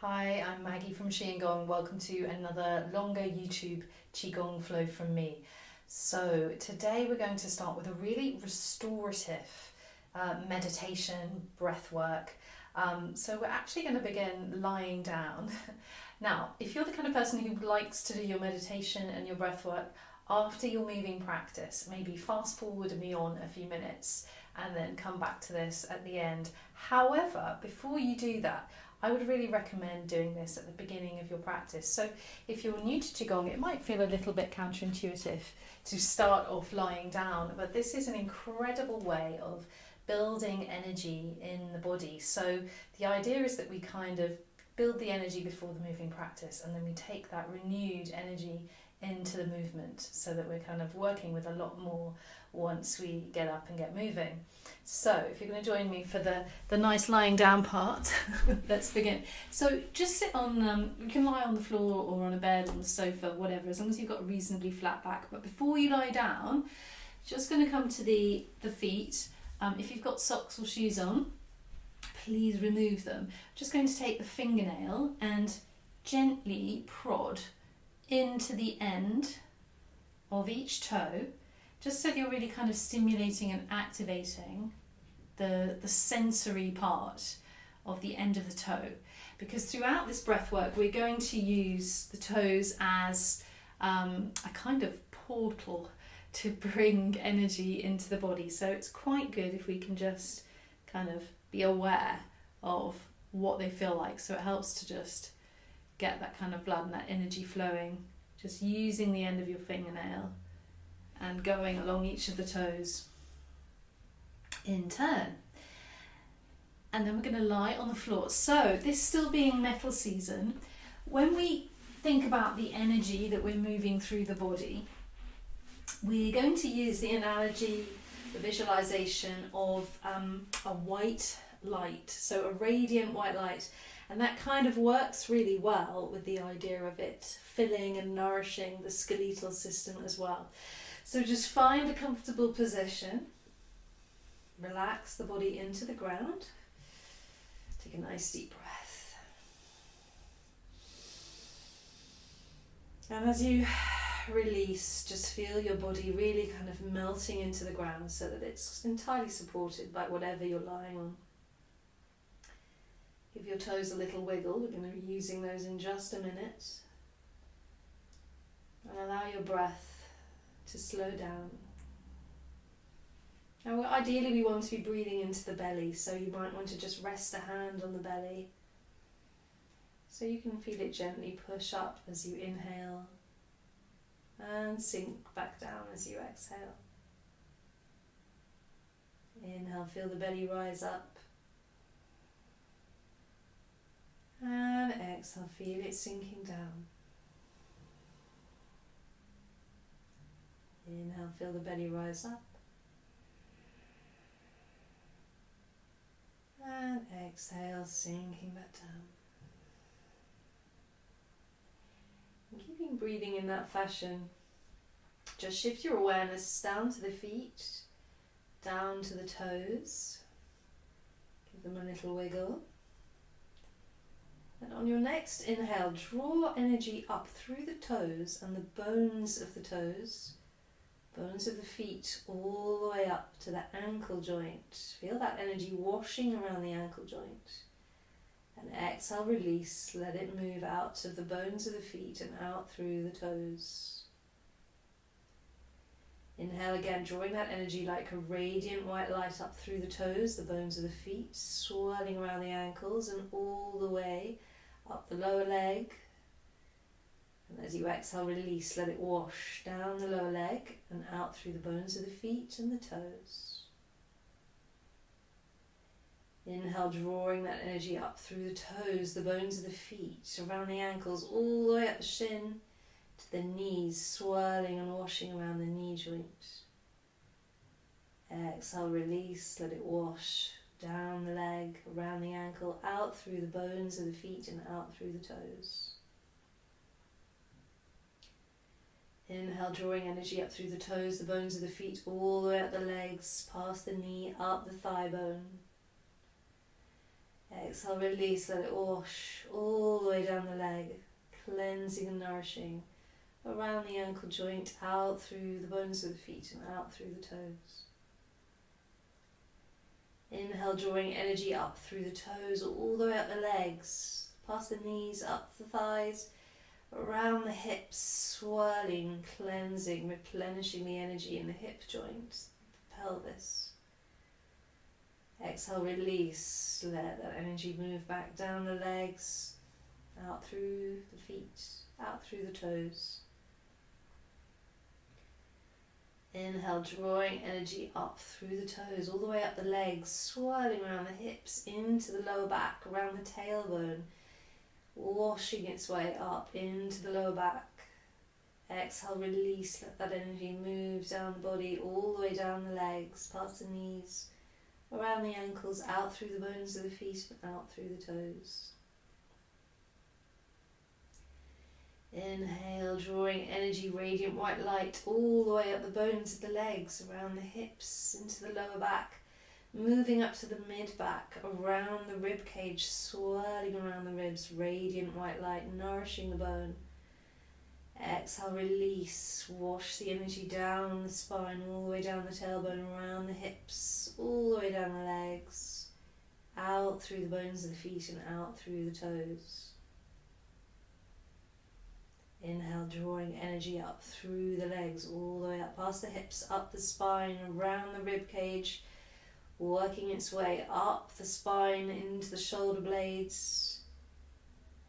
Hi, I'm Maggie from Qigong. Welcome to another longer YouTube Qigong flow from me. So today we're going to start with a really restorative meditation, breath work. So we're actually going to begin lying down. Now, if you're the kind of person who likes to do your meditation and your breath work after your moving practice, maybe fast forward me on a few minutes and then come back to this at the end. However, before you do that, I would really recommend doing this at the beginning of your practice. So if you're new to Qigong, it might feel a little bit counterintuitive to start off lying down, but this is an incredible way of building energy in the body. So the idea is that we kind of build the energy before the moving practice, and then we take that renewed energy into the movement so that we're kind of working with a lot more once we get up and get moving. So if you're going to join me for the nice lying down part, let's begin. So just sit on, you can lie on the floor or on a bed, on the sofa, whatever, as long as you've got a reasonably flat back. But before you lie down, just going to come to the feet. If you've got socks or shoes on, please remove them. Just going to take the fingernail and gently prod into the end of each toe, just so you're really kind of stimulating and activating the sensory part of the end of the toe. Because throughout this breath work, we're going to use the toes as a kind of portal to bring energy into the body. So it's quite good if we can just kind of be aware of what they feel like. So it helps to just get that kind of blood and that energy flowing, just using the end of your fingernail and going along each of the toes in turn. And then we're going to lie on the floor. So this still being metal season, when we think about the energy that we're moving through the body, we're going to use the analogy, the visualization of a white light, so a radiant white light. And that kind of works really well with the idea of it filling and nourishing the skeletal system as well. So just find a comfortable position. Relax the body into the ground. Take a nice deep breath. And as you release, just feel your body really kind of melting into the ground so that it's entirely supported by whatever you're lying on. Give your toes a little wiggle. We're going to be using those in just a minute. And allow your breath to slow down. Now, ideally we want to be breathing into the belly, so you might want to just rest a hand on the belly so you can feel it gently push up as you inhale and sink back down as you exhale. Inhale, feel the belly rise up. And exhale, feel it sinking down. Inhale, feel the belly rise up. And exhale, sinking back down. And keeping breathing in that fashion, just shift your awareness down to the feet, down to the toes. Give them a little wiggle. And on your next inhale, draw energy up through the toes and the bones of the toes, bones of the feet, all the way up to the ankle joint. Feel that energy washing around the ankle joint. And exhale, release, let it move out of the bones of the feet and out through the toes. Inhale again, drawing that energy like a radiant white light up through the toes, the bones of the feet, swirling around the ankles and all the way up the lower leg. And as you exhale, release, let it wash down the lower leg and out through the bones of the feet and the toes. Inhale, drawing that energy up through the toes, the bones of the feet, around the ankles, all the way up the shin to the knees, swirling and washing around the knee joint. Exhale, release, let it wash down the leg, around the ankle, out through the bones of the feet and out through the toes. Inhale, drawing energy up through the toes, the bones of the feet, all the way up the legs, past the knee, up the thigh bone. Exhale, release, let it wash all the way down the leg, cleansing and nourishing around the ankle joint, out through the bones of the feet and out through the toes. Inhale, drawing energy up through the toes, all the way up the legs, past the knees, up the thighs, around the hips, swirling, cleansing, replenishing the energy in the hip joint, the pelvis. Exhale, release, let that energy move back down the legs, out through the feet, out through the toes. Inhale, drawing energy up through the toes, all the way up the legs, swirling around the hips, into the lower back, around the tailbone, washing its way up into the lower back. Exhale, release, let that energy move down the body, all the way down the legs, past the knees, around the ankles, out through the bones of the feet and out through the toes. Inhale, drawing energy, radiant white light, all the way up the bones of the legs, around the hips, into the lower back, moving up to the mid-back, around the rib cage, swirling around the ribs, radiant white light, nourishing the bone. Exhale, release, wash the energy down the spine, all the way down the tailbone, around the hips, all the way down the legs, out through the bones of the feet and out through the toes. Inhale, drawing energy up through the legs, all the way up past the hips, up the spine, around the rib cage, working its way up the spine into the shoulder blades.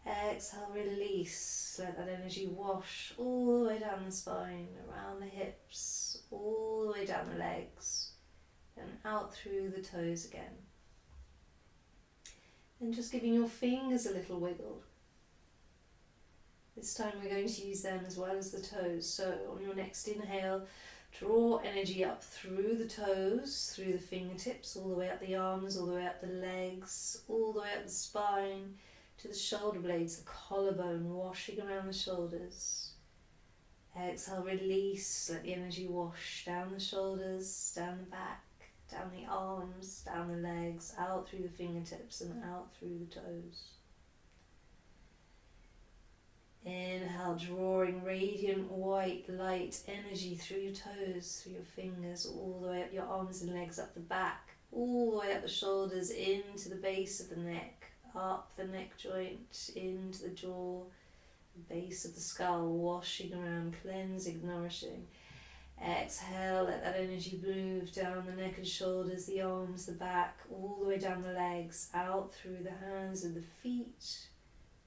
Exhale, release, let that energy wash all the way down the spine, around the hips, all the way down the legs, and out through the toes again. And just giving your fingers a little wiggle. This time we're going to use them as well as the toes. So on your next inhale, draw energy up through the toes, through the fingertips, all the way up the arms, all the way up the legs, all the way up the spine, to the shoulder blades, the collarbone, washing around the shoulders. Exhale, release, let the energy wash down the shoulders, down the back, down the arms, down the legs, out through the fingertips and out through the toes. Inhale, drawing radiant white light energy through your toes, through your fingers, all the way up your arms and legs, up the back, all the way up the shoulders, into the base of the neck, up the neck joint, into the jaw, the base of the skull, washing around, cleansing, nourishing. Exhale, let that energy move down the neck and shoulders, the arms, the back, all the way down the legs, out through the hands and the feet,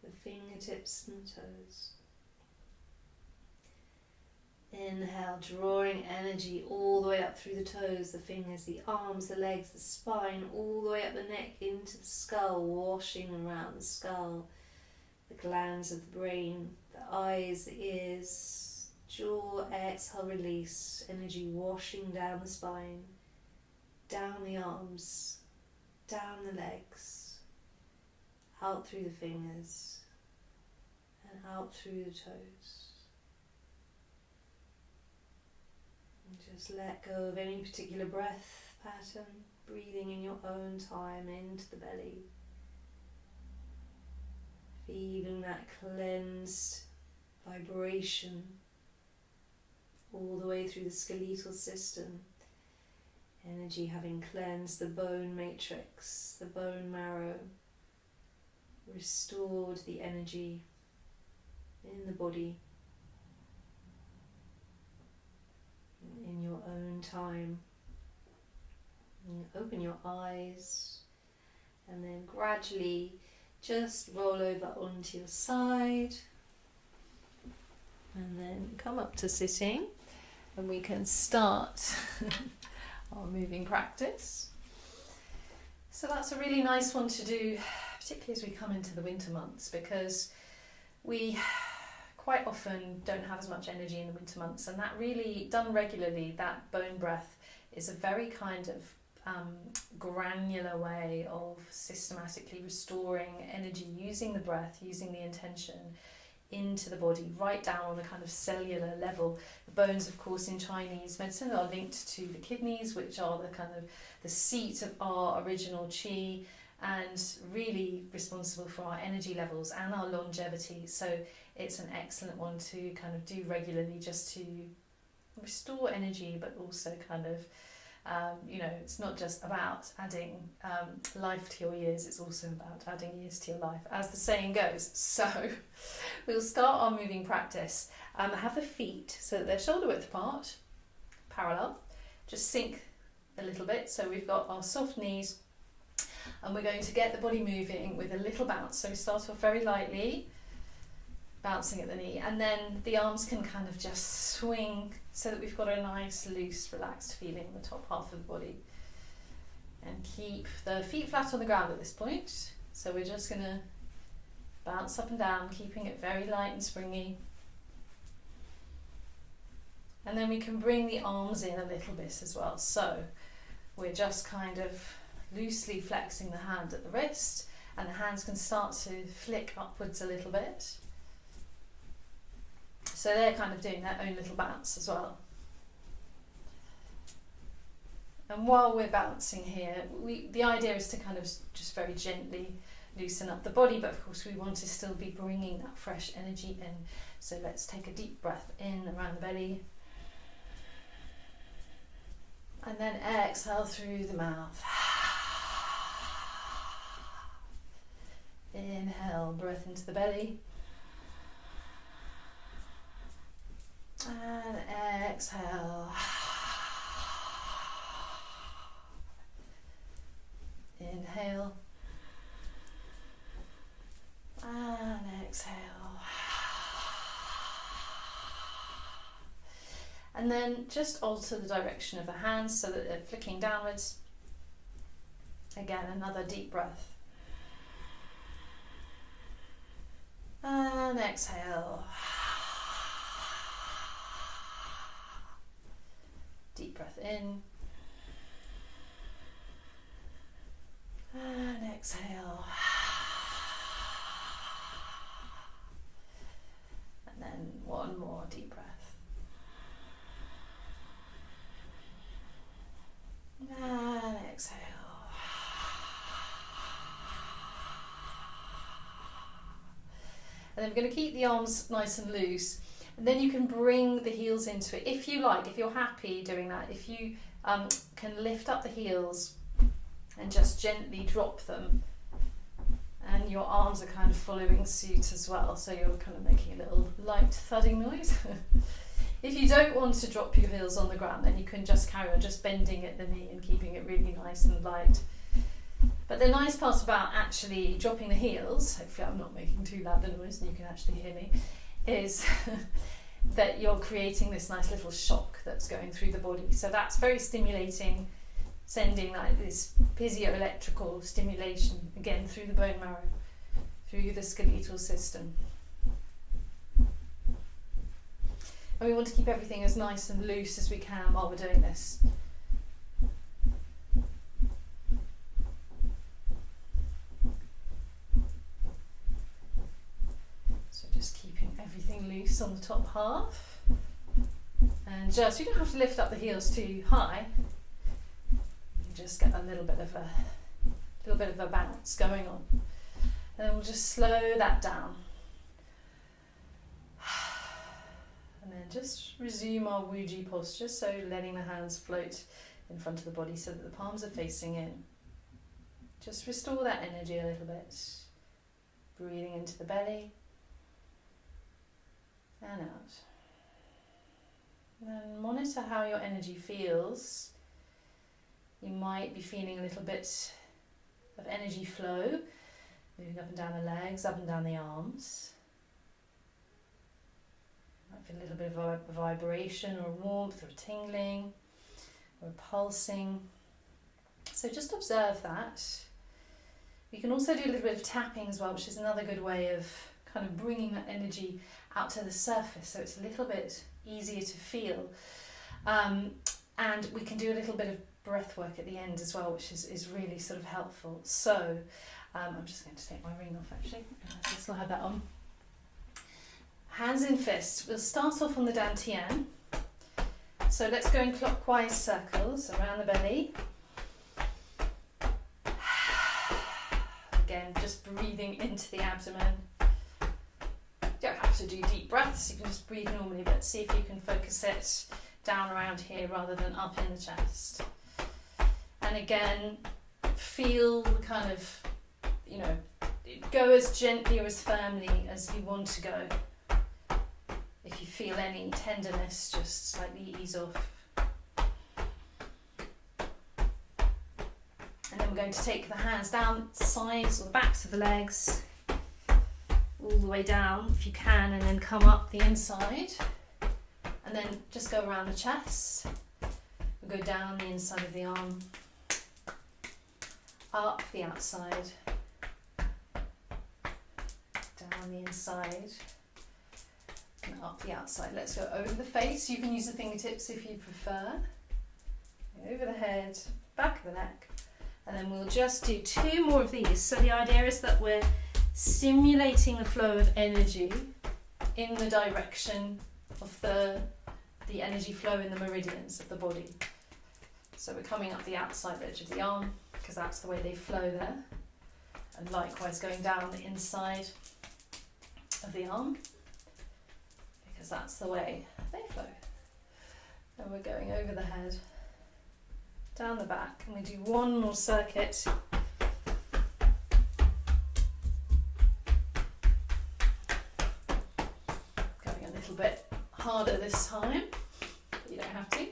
the fingertips and the toes. Inhale, drawing energy all the way up through the toes, the fingers, the arms, the legs, the spine, all the way up the neck into the skull, washing around the skull, the glands of the brain, the eyes, the ears, jaw. Exhale, release, energy washing down the spine, down the arms, down the legs, out through the fingers and out through the toes. And just let go of any particular breath pattern, breathing in your own time into the belly. Feeling that cleansed vibration all the way through the skeletal system. Energy having cleansed the bone matrix, the bone marrow, restored the energy in the body in your own time. And open your eyes and then gradually just roll over onto your side and then come up to sitting, and we can start our moving practice. So that's a really nice one to do, particularly as we come into the winter months, because we quite often don't have as much energy in the winter months, and that really, done regularly, that bone breath is a very kind of granular way of systematically restoring energy, using the breath, using the intention into the body, right down on a kind of cellular level. The bones, of course, in Chinese medicine are linked to the kidneys, which are the kind of the seat of our original qi, and really responsible for our energy levels and our longevity. So it's an excellent one to kind of do regularly, just to restore energy, but also kind of it's not just about adding life to your years, it's also about adding years to your life, as the saying goes. So we'll start our moving practice. Have the feet so that they're shoulder width apart, parallel. Just sink a little bit, so we've got our soft knees, and we're going to get the body moving with a little bounce. So we start off very lightly, bouncing at the knee, and then the arms can kind of just swing so that we've got a nice, loose, relaxed feeling in the top half of the body. And keep the feet flat on the ground at this point. So we're just going to bounce up and down, keeping it very light and springy. And then we can bring the arms in a little bit as well. So we're just kind of loosely flexing the hand at the wrist, and the hands can start to flick upwards a little bit. So they're kind of doing their own little bounce as well. And while we're bouncing here, the idea is to kind of just very gently loosen up the body, but of course we want to still be bringing that fresh energy in. So let's take a deep breath in around the belly. And then exhale through the mouth. Inhale, breath into the belly. And exhale. Inhale. And exhale. And then just alter the direction of the hands so that they're flicking downwards. Again, another deep breath. And exhale. Deep breath in. And exhale. And then one more deep breath. And exhale. And then we're going to keep the arms nice and loose, and then you can bring the heels into it if you like, if you're happy doing that. If you can lift up the heels and just gently drop them, and your arms are kind of following suit as well, so you're kind of making a little light thudding noise. If you don't want to drop your heels on the ground, then you can just carry on just bending at the knee and keeping it really nice and light. But the nice part about actually dropping the heels, hopefully I'm not making too loud a noise and you can actually hear me, is that you're creating this nice little shock that's going through the body. So that's very stimulating, sending like this piezoelectrical stimulation again through the bone marrow, through the skeletal system. And we want to keep everything as nice and loose as we can while we're doing this. So just keeping everything loose on the top half. And just, you don't have to lift up the heels too high. You just get a little bit of a bounce going on. And then we'll just slow that down. And then just resume our Wuji posture, so letting the hands float in front of the body so that the palms are facing in. Just restore that energy a little bit. Breathing into the belly and out. And then monitor how your energy feels. You might be feeling a little bit of energy flow, moving up and down the legs, up and down the arms. Might feel a little bit of a vibration or warmth or tingling or pulsing. So just observe that. We can also do a little bit of tapping as well, which is another good way of kind of bringing that energy out to the surface, so it's a little bit easier to feel. And we can do a little bit of breath work at the end as well, which is really sort of helpful. So I'm just going to take my ring off actually. I still have that on. Hands in fists. We'll start off on the dantian. So let's go in clockwise circles around the belly. again, just breathing into the abdomen. You don't have to do deep breaths, you can just breathe normally, but see if you can focus it down around here rather than up in the chest. And again, feel the kind of, you know, go as gently or as firmly as you want to go. If you feel any tenderness, just slightly ease off. And then we're going to take the hands down the sides or the backs of the legs, all the way down if you can, and then come up the inside. And then just go around the chest. We'll go down the inside of the arm, up the outside, down the inside, and up the outside. Let's go over the face. You can use the fingertips if you prefer. Over the head, back of the neck. And then we'll just do 2 more of these. So the idea is that we're stimulating the flow of energy in the direction of the energy flow in the meridians of the body. So we're coming up the outside edge of the arm, because that's the way they flow there. And likewise going down the inside of the arm, because that's the way they flow. And we're going over the head, down the back, and we do 1 more circuit. Going a little bit harder this time, but you don't have to.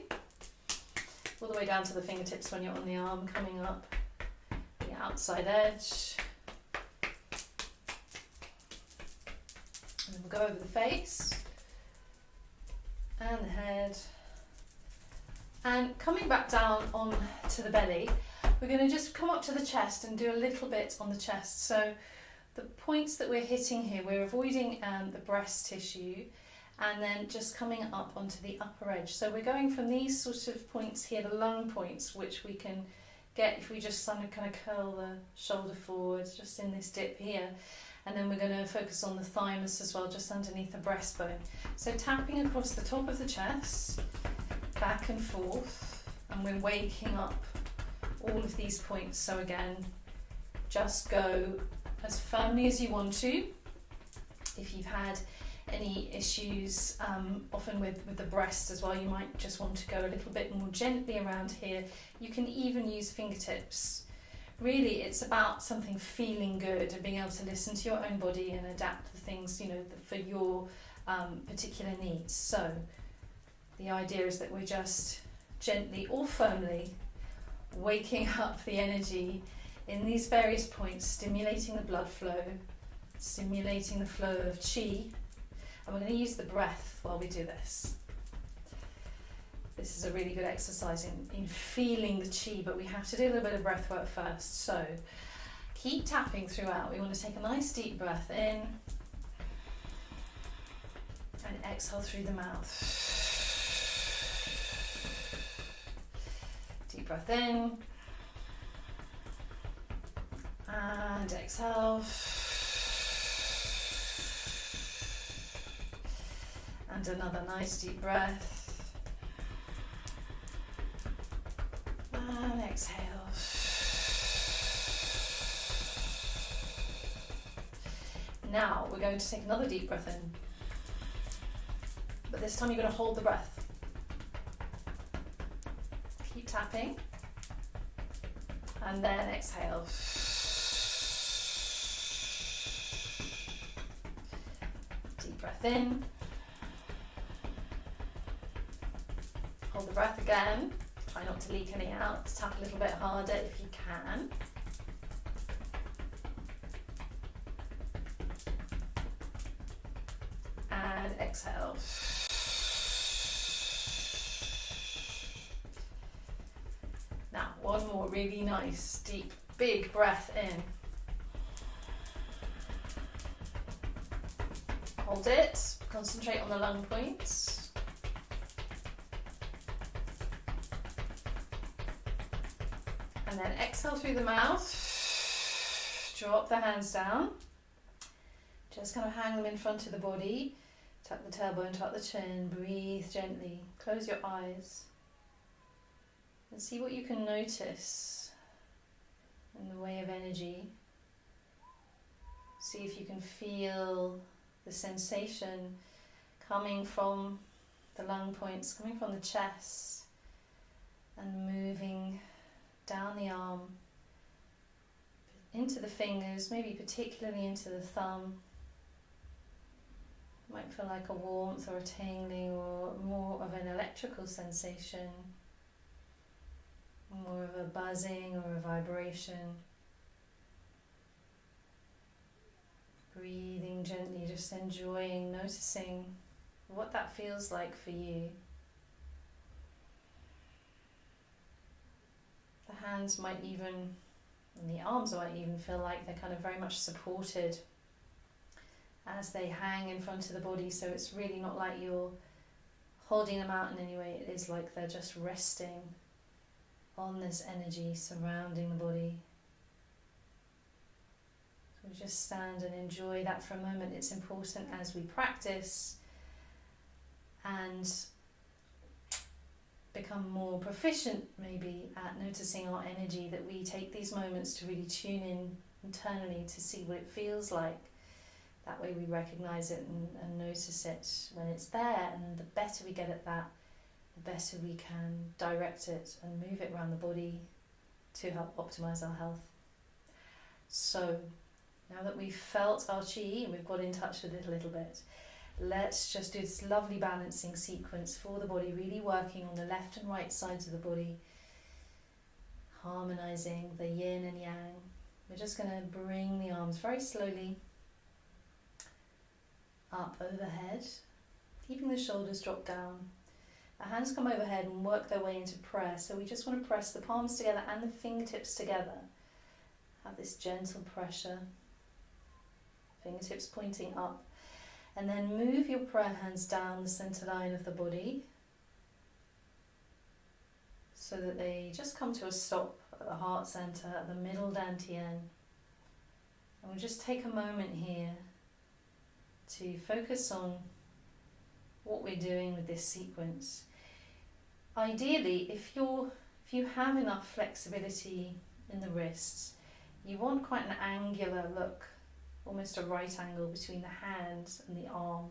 All the way down to the fingertips when you're on the arm, coming up the outside edge. And then we'll go over the face and the head. And coming back down on to the belly, we're going to just come up to the chest and do a little bit on the chest. So the points that we're hitting here, we're avoiding the breast tissue, and then just coming up onto the upper edge. So we're going from these sort of points here, the lung points, which we can get if we just kind of curl the shoulder forward, just in this dip here. And then we're going to focus on the thymus as well, just underneath the breastbone. So tapping across the top of the chest, back and forth, and we're waking up all of these points. So again, just go as firmly as you want to. If you've had any issues, often with the breast as well, you might just want to go a little bit more gently around here. You can even use fingertips. Really, it's about something feeling good and being able to listen to your own body and adapt the things, you know, for your particular needs. So the idea is that we're just gently or firmly waking up the energy in these various points, stimulating the blood flow, stimulating the flow of qi. And we're going to use the breath while we do this. This is a really good exercise in feeling the qi, but we have to do a little bit of breath work first. So keep tapping throughout. We want to take a nice deep breath in and exhale through the mouth. Deep breath in and exhale. And another nice deep breath. And exhale. Now we're going to take another deep breath in. But this time you're going to hold the breath. Keep tapping. And then exhale. Deep breath in. Hold the breath again. Try not to leak any out. Tap a little bit harder if you can. And exhale. Now, one more really nice, deep, big breath in. Hold it. Concentrate on the lung points. And then exhale through the mouth. Drop the hands down. Just kind of hang them in front of the body. Tuck the tailbone, tuck the chin. Breathe gently. Close your eyes. And see what you can notice in the way of energy See if you can feel the sensation coming from the lung points, coming from the chest and moving down the arm into the fingers, maybe particularly into the thumb. Might feel like a warmth or a tingling or more of an electrical sensation, more of a buzzing or a vibration. Breathing gently, just enjoying, noticing what that feels like for you. The hands might even, and the arms might even feel like they're kind of very much supported as they hang in front of the body, so it's really not like you're holding them out in any way. It is like they're just resting on this energy surrounding the body. So we just stand and enjoy that for a moment. It's important as we practice and become more proficient maybe at noticing our energy, that we take these moments to really tune in internally to see what it feels like. That way we recognize it and notice it when it's there, and the better we get at that, the better we can direct it and move it around the body to help optimize our health. So now that we've felt our chi and we've got in touch with it a little bit, let's just do this lovely balancing sequence for the body, really working on the left and right sides of the body, harmonizing the yin and yang. We're just going to bring the arms very slowly up overhead, keeping the shoulders drop down. The hands come overhead and work their way into prayer. So we just want to press the palms together and the fingertips together. Have this gentle pressure, fingertips pointing up. And then move your prayer hands down the center line of the body so that they just come to a stop at the heart center, at the middle dantian. And we'll just take a moment here to focus on what we're doing with this sequence. Ideally, if you have enough flexibility in the wrists, you want quite an angular look, almost a right angle between the hand and the arm.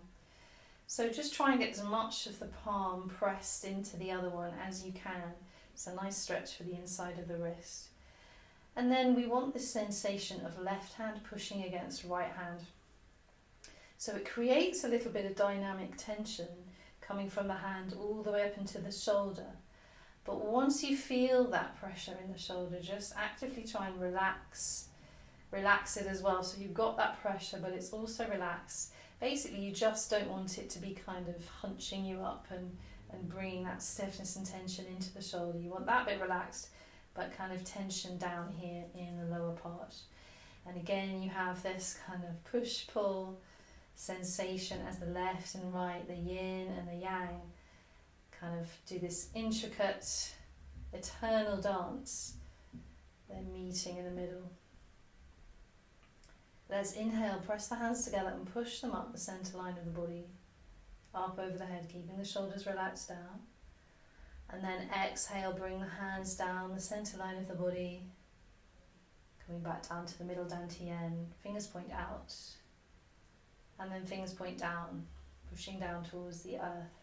So just try and get as much of the palm pressed into the other one as you can. It's a nice stretch for the inside of the wrist. And then we want this sensation of left hand pushing against right hand. So it creates a little bit of dynamic tension coming from the hand all the way up into the shoulder. But once you feel that pressure in the shoulder, just actively try and relax it as well. So you've got that pressure, but it's also relaxed. Basically, you just don't want it to be kind of hunching you up and bringing that stiffness and tension into the shoulder. You want that bit relaxed, but kind of tension down here in the lower part. And again, you have this kind of push-pull sensation as the left and right, the yin and the yang, kind of do this intricate, eternal dance. They're meeting in the middle. Let's inhale, press the hands together and push them up the center line of the body, up over the head, keeping the shoulders relaxed down. And then exhale, bring the hands down the center line of the body, coming back down to the middle dantian, fingers point out, and then fingers point down, pushing down towards the earth.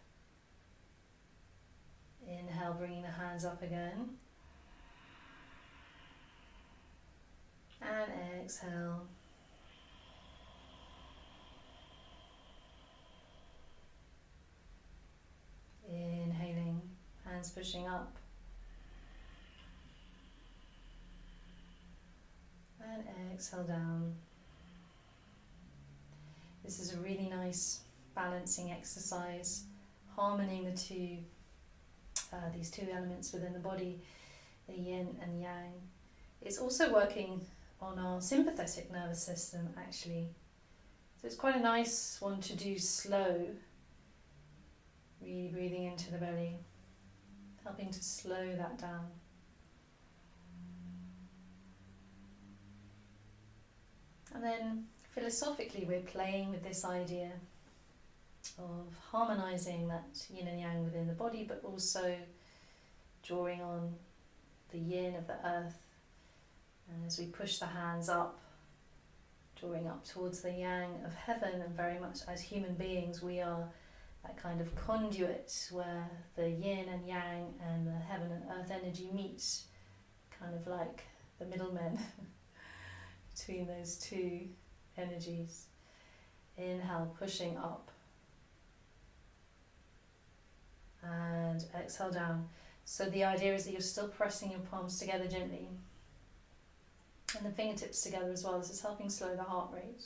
Inhale, bringing the hands up again. And exhale. Inhaling, hands pushing up. And exhale down. This is a really nice balancing exercise, harmonizing these two elements within the body, the yin and yang. It's also working on our sympathetic nervous system, actually. So it's quite a nice one to do slow, really breathing into the belly, helping to slow that down. And then philosophically, we're playing with this idea of harmonizing that yin and yang within the body, but also drawing on the yin of the earth. And as we push the hands up, drawing up towards the yang of heaven, and very much as human beings we are that kind of conduit where the yin and yang and the heaven and earth energy meet, kind of like the middlemen between those two energies. Inhale, pushing up, and exhale down. So the idea is that you're still pressing your palms together gently, and the fingertips together as well. This is helping slow the heart rate.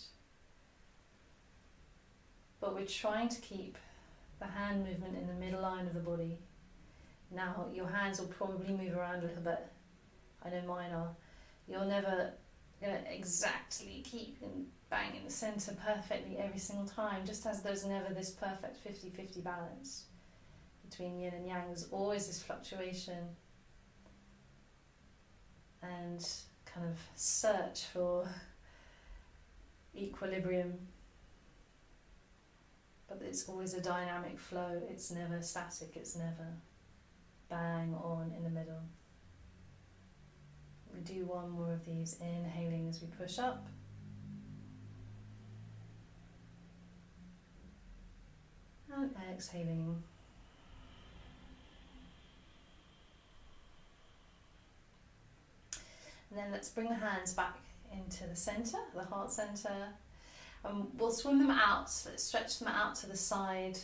But we're trying to keep the hand movement in the middle line of the body. Now, your hands will probably move around a little bit. I know mine are. You're never going to exactly keep and bang in the centre perfectly every single time, just as there's never this perfect 50-50 balance between yin and yang. There's always this fluctuation and kind of search for equilibrium, but it's always a dynamic flow. It's never static, it's never bang on in the middle. We do one more of these, inhaling as we push up, and exhaling. And then let's bring the hands back into the centre, the heart centre. We'll swim them out. Let's stretch them out to the side.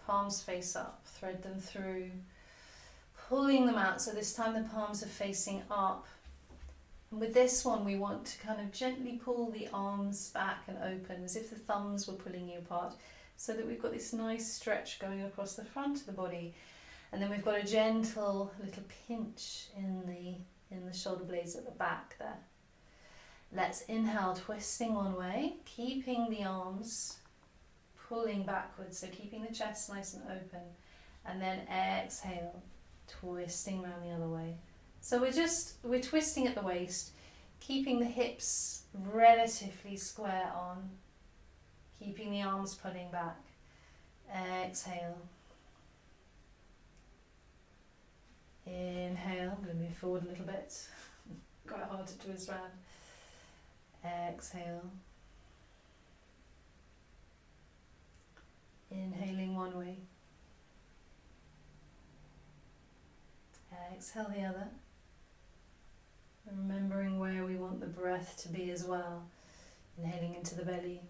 Palms face up, thread them through, pulling them out. So this time the palms are facing up. And with this one, we want to kind of gently pull the arms back and open, as if the thumbs were pulling you apart, so that we've got this nice stretch going across the front of the body. And then we've got a gentle little pinch in the shoulder blades at the back there. Let's inhale, twisting one way, keeping the arms pulling backwards, so keeping the chest nice and open. And then exhale, twisting around the other way. So we're twisting at the waist, keeping the hips relatively square on, keeping the arms pulling back. Exhale. Inhale, I'm going to move forward a little bit. Quite hard to twist around. Exhale. Inhaling one way. Exhale the other. And remembering where we want the breath to be as well. Inhaling into the belly.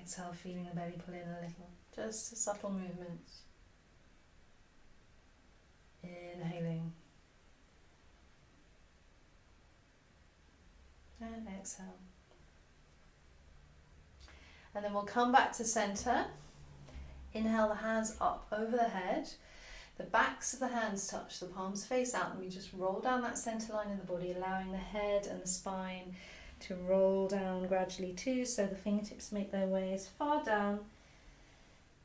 Exhale, feeling the belly pull in a little. Just a subtle movement. Inhaling. And exhale. And then we'll come back to center. Inhale the hands up over the head. The backs of the hands touch, the palms face out, and we just roll down that center line of the body, allowing the head and the spine to roll down gradually too, so the fingertips make their way as far down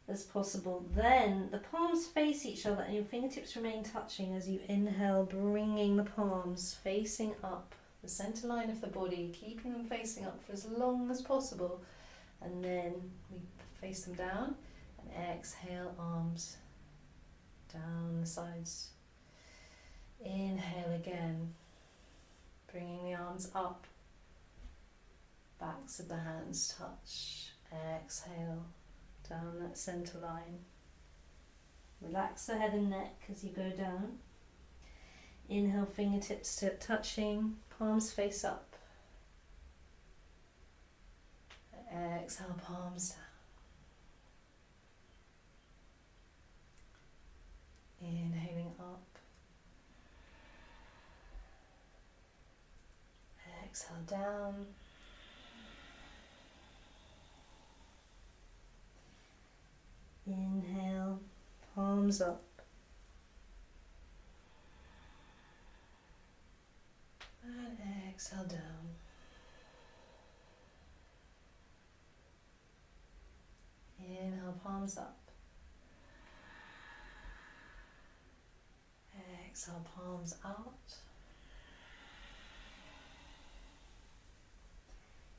as possible. Then the palms face each other and your fingertips remain touching as you inhale, bringing the palms facing up the center line of the body, keeping them facing up for as long as possible, and then we face them down and exhale, arms down the sides. Inhale again, bringing the arms up, backs of the hands touch. Exhale, down that center line. Relax the head and neck as you go down. Inhale, fingertips touching, palms face up. Exhale, palms down. Inhaling up. Exhale down. Inhale, palms up. And exhale down. Inhale, palms up. Exhale, palms out.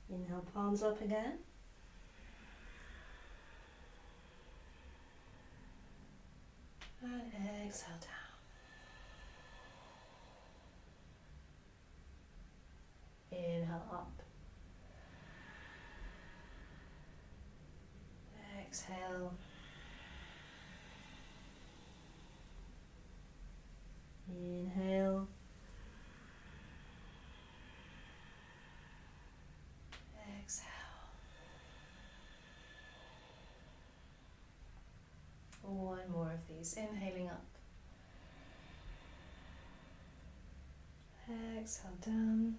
Inhale, palms up again. And exhale down. Inhale up. Exhale. Inhale. Exhale. One more of these. Inhaling up. Exhale down.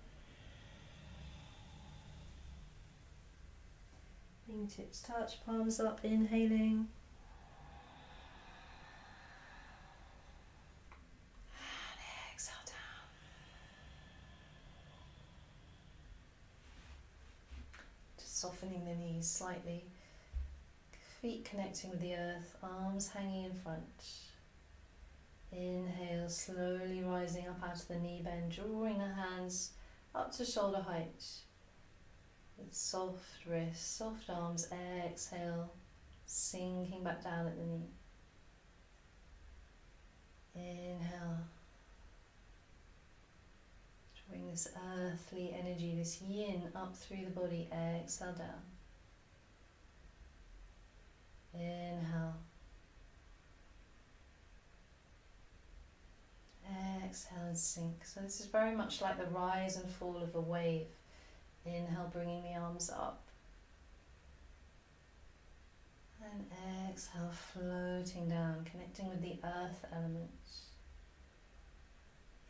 Fingertips touch, palms up, inhaling. And exhale down. Just softening the knees slightly. Feet connecting with the earth, arms hanging in front. Inhale, slowly rising up out of the knee bend, drawing the hands up to shoulder height. With soft wrists, soft arms, exhale, sinking back down at the knee. Inhale. Drawing this earthly energy, this yin up through the body, exhale down. Inhale. Exhale and sink. So this is very much like the rise and fall of a wave. Inhale, bringing the arms up. And exhale, floating down, connecting with the earth element.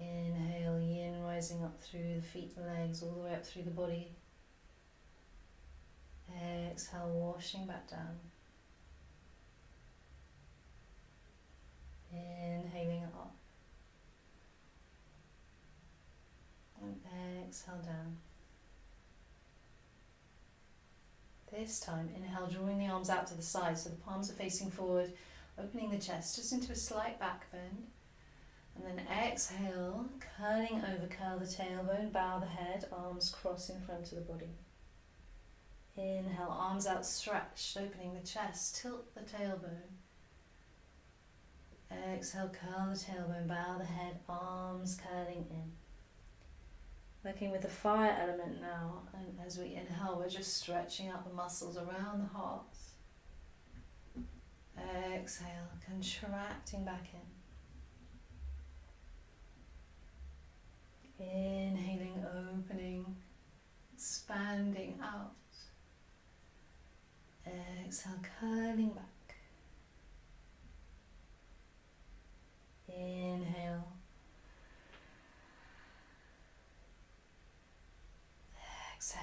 Inhale, yin rising up through the feet, the legs, all the way up through the body. Exhale, washing back down. Inhaling up. And exhale down. This time, inhale, drawing the arms out to the side so the palms are facing forward, opening the chest just into a slight back bend. And then exhale, curling over, curl the tailbone, bow the head, arms cross in front of the body. Inhale, arms outstretched, opening the chest, tilt the tailbone. Exhale, curl the tailbone, bow the head, arms curling in. Working with the fire element now, and as we inhale, we're just stretching out the muscles around the heart. Exhale, contracting back in. Inhaling, opening, expanding out. Exhale, curling back. Inhale. Exhale.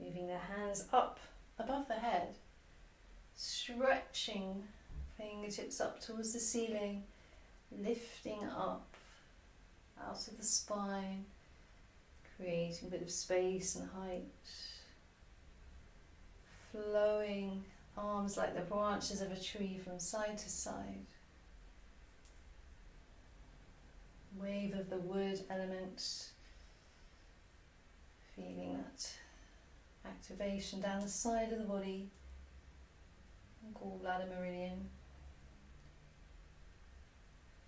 Moving the hands up above the head, stretching fingertips up towards the ceiling, lifting up out of the spine, creating a bit of space and height, flowing arms like the branches of a tree from side to side. Wave of the wood element, feeling that activation down the side of the body, gallbladder meridian.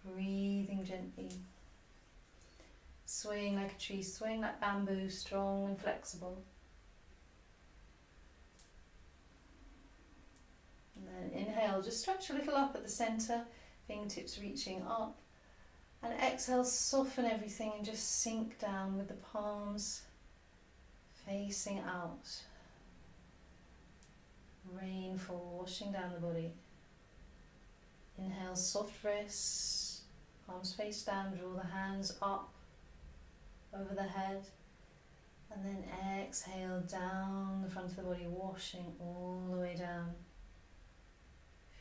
Breathing gently, swaying like a tree, swaying like bamboo, strong and flexible. And then inhale, just stretch a little up at the centre, fingertips reaching up. And exhale, soften everything and just sink down with the palms facing out. Rainfall washing down the body. Inhale, soft wrists, palms face down, draw the hands up over the head. And then exhale, down the front of the body, washing all the way down.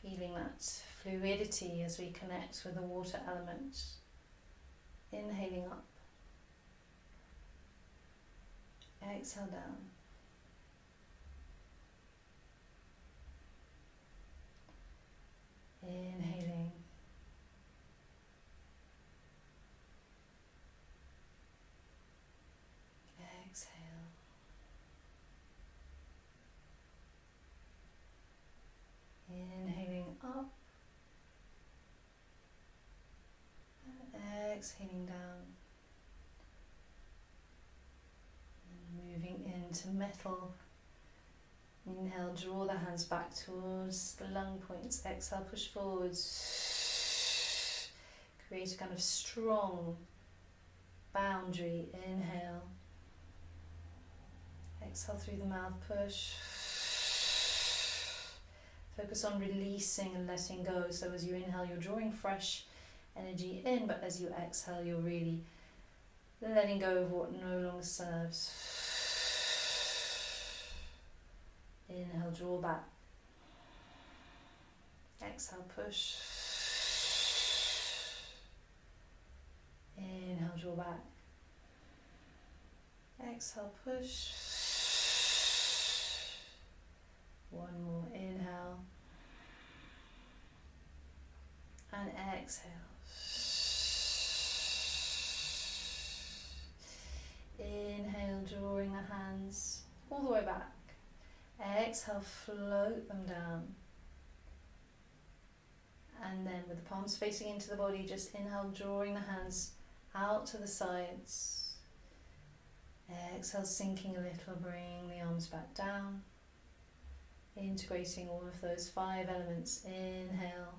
Feeling that fluidity as we connect with the water element. Inhaling up. Exhale down. Inhaling. Exhale. Inhaling up. And exhaling down. And moving into metal. Inhale, draw the hands back towards the lung points. Exhale, push forwards. Create a kind of strong boundary. Inhale. Exhale through the mouth, push. Focus on releasing and letting go. So as you inhale, you're drawing fresh energy in, but as you exhale, you're really letting go of what no longer serves. Inhale, draw back. Exhale, push. Inhale, draw back. Exhale, push. One more, inhale. And exhale. Inhale, drawing the hands all the way back. Exhale, float them down. And then with the palms facing into the body, just inhale, drawing the hands out to the sides. Exhale, sinking a little, bring the arms back down. Integrating all of those 5 elements. Inhale.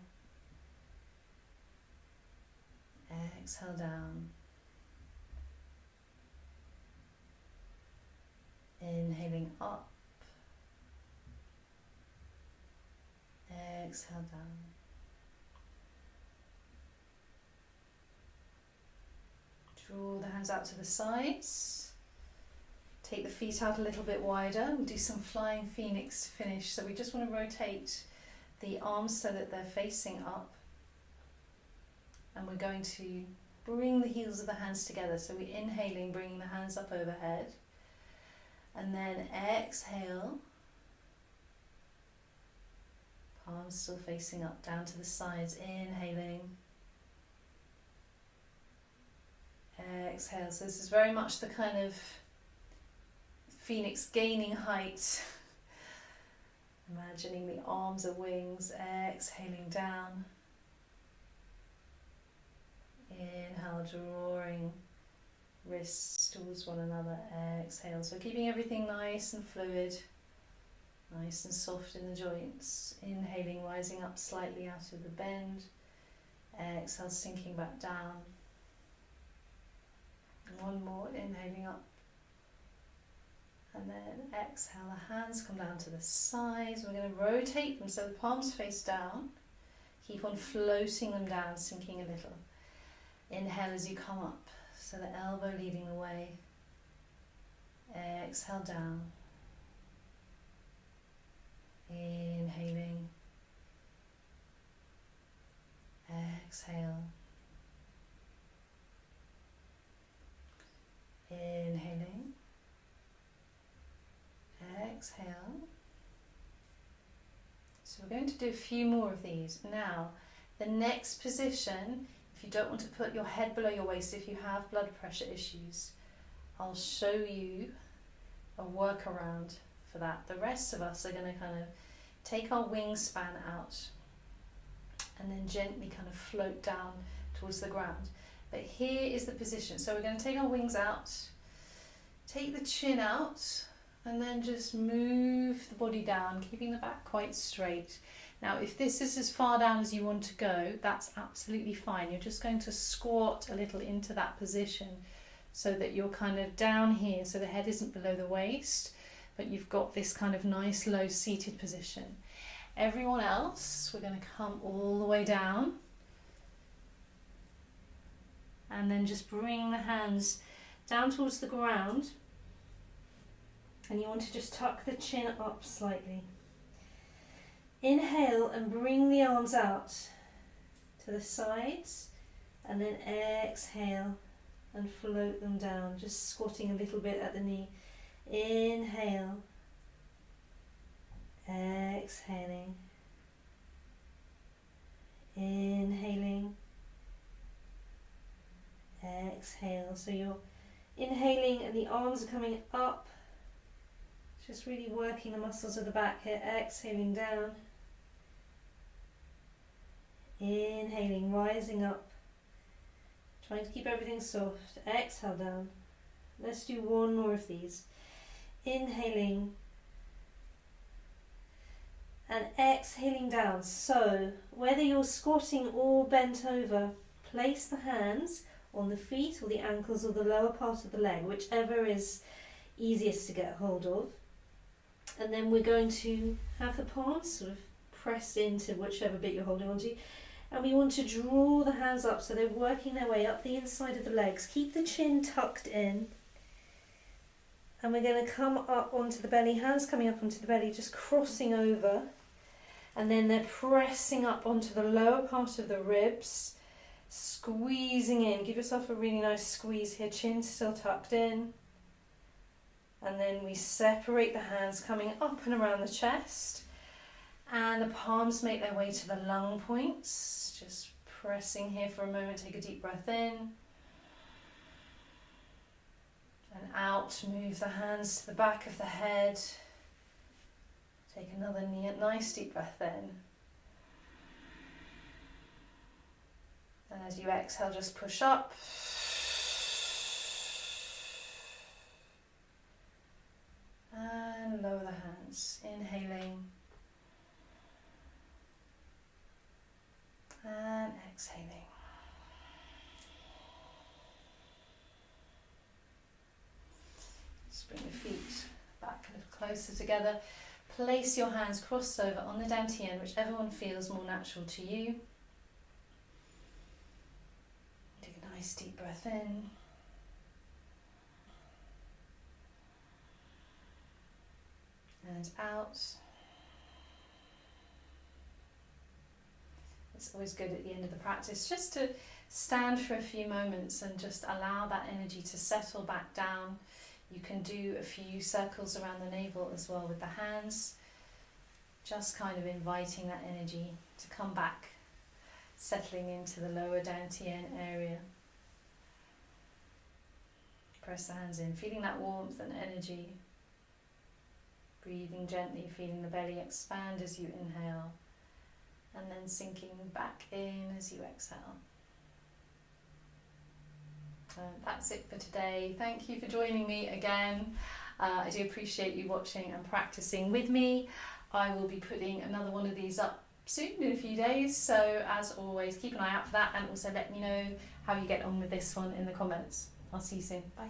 Exhale down. Inhaling up. Exhale down. Draw the hands out to the sides. Take the feet out a little bit wider. We'll do some flying phoenix to finish. So we just want to rotate the arms so that they're facing up. And we're going to bring the heels of the hands together. So we're inhaling, bringing the hands up overhead. And then exhale. Palms still facing up, down to the sides. Inhaling. Exhale. So this is very much the kind of phoenix gaining height. Imagining the arms are wings. Exhaling down. Inhale, drawing wrists towards one another. Exhale. So keeping everything nice and fluid, nice and soft in the joints. Inhaling, rising up slightly out of the bend. Exhale, sinking back down. One more, inhaling up. And then exhale, the hands come down to the sides. We're going to rotate them so the palms face down. Keep on floating them down, sinking a little. Inhale as you come up, so the elbow leading the way. Exhale down. Inhaling. Exhale. Inhaling. Exhale. So we're going to do a few more of these. Now, the next position, if you don't want to put your head below your waist, if you have blood pressure issues, I'll show you a workaround for that. The rest of us are going to kind of take our wingspan out and then gently kind of float down towards the ground. But here is the position. So we're going to take our wings out, take the chin out, and then just move the body down, keeping the back quite straight. Now, if this is as far down as you want to go, that's absolutely fine. You're just going to squat a little into that position so that you're kind of down here, so the head isn't below the waist, but you've got this kind of nice low seated position. Everyone else, we're going to come all the way down and then just bring the hands down towards the ground, and you want to just tuck the chin up slightly. Inhale and bring the arms out to the sides, and then exhale and float them down, just squatting a little bit at the knee. Inhale, exhaling, inhaling, exhale. So you're inhaling and the arms are coming up, just really working the muscles of the back here. Exhaling down, inhaling, rising up, Trying to keep everything soft. Exhale down. Let's do one more of these. Inhaling and exhaling down. So whether you're squatting or bent over, place the hands on the feet or the ankles or the lower part of the leg, whichever is easiest to get hold of. And then we're going to have the palms sort of pressed into whichever bit you're holding onto. And we want to draw the hands up so they're working their way up the inside of the legs. Keep the chin tucked in. And we're going to come up onto the belly, hands coming up onto the belly, just crossing over. And then they're pressing up onto the lower part of the ribs, squeezing in. Give yourself a really nice squeeze here, chin still tucked in. And then we separate the hands coming up and around the chest. And the palms make their way to the lung points. Just pressing here for a moment. Take a deep breath in. And out. Move the hands to the back of the head. Take another nice deep breath in. And as you exhale, just push up. And lower the hands. Inhaling. And exhaling. Just bring your feet back a little closer together. Place your hands crossed over on the dantian, whichever one feels more natural to you. Take a nice deep breath in. And out. It's always good at the end of the practice just to stand for a few moments and just allow that energy to settle back down. You can do a few circles around the navel as well with the hands, just kind of inviting that energy to come back, settling into the lower dantian area. Press the hands in, feeling that warmth and energy. Breathing gently, feeling the belly expand as you inhale, and then sinking back in as you exhale. That's it for today. Thank you for joining me again. I do appreciate you watching and practicing with me. I will be putting another one of these up soon in a few days, so as always keep an eye out for that, and also let me know how you get on with this one in the comments. I'll see you soon. Bye.